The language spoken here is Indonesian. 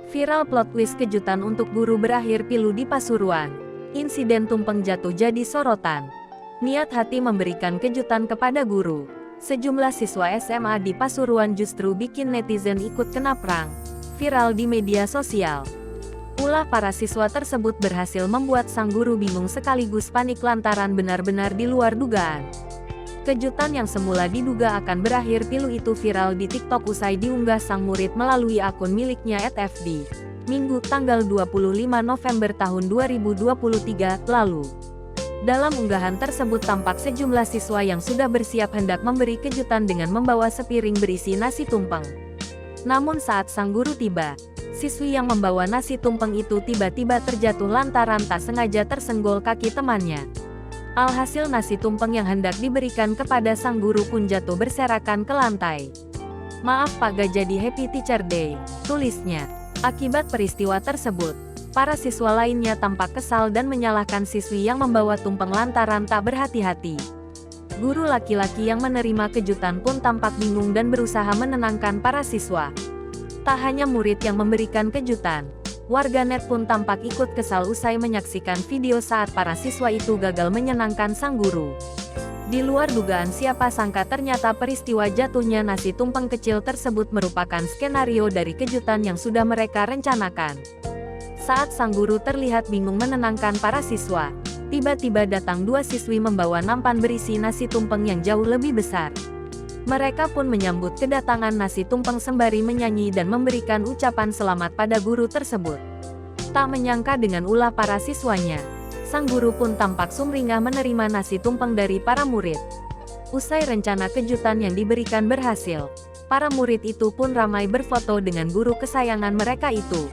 Viral plot twist kejutan untuk guru berakhir pilu di Pasuruan. Insiden tumpeng jatuh jadi sorotan. Niat hati memberikan kejutan kepada guru. Sejumlah siswa SMA di Pasuruan justru bikin netizen ikut kena perang. Viral di media sosial. Ulah para siswa tersebut berhasil membuat sang guru bingung sekaligus panik lantaran benar-benar di luar dugaan. Kejutan yang semula diduga akan berakhir pilu itu viral di TikTok usai diunggah sang murid melalui akun miliknya @fd. Minggu tanggal 25 November tahun 2023 lalu. Dalam unggahan tersebut tampak sejumlah siswa yang sudah bersiap hendak memberi kejutan dengan membawa sepiring berisi nasi tumpeng. Namun saat sang guru tiba, siswi yang membawa nasi tumpeng itu tiba-tiba terjatuh lantaran tak sengaja tersenggol kaki temannya. Alhasil nasi tumpeng yang hendak diberikan kepada sang guru pun jatuh berserakan ke lantai. "Maaf Pak, gak jadi Happy Teacher Day," tulisnya. Akibat peristiwa tersebut, para siswa lainnya tampak kesal dan menyalahkan siswi yang membawa tumpeng lantaran tak berhati-hati. Guru laki-laki yang menerima kejutan pun tampak bingung dan berusaha menenangkan para siswa. Tak hanya murid yang memberikan kejutan, warganet pun tampak ikut kesal usai menyaksikan video saat para siswa itu gagal menyenangkan sang guru. Di luar dugaan siapa sangka ternyata peristiwa jatuhnya nasi tumpeng kecil tersebut merupakan skenario dari kejutan yang sudah mereka rencanakan. Saat sang guru terlihat bingung menenangkan para siswa, tiba-tiba datang dua siswi membawa nampan berisi nasi tumpeng yang jauh lebih besar. Mereka pun menyambut kedatangan nasi tumpeng sembari menyanyi dan memberikan ucapan selamat pada guru tersebut. Tak menyangka dengan ulah para siswanya, sang guru pun tampak sumringah menerima nasi tumpeng dari para murid. Usai rencana kejutan yang diberikan berhasil, para murid itu pun ramai berfoto dengan guru kesayangan mereka itu.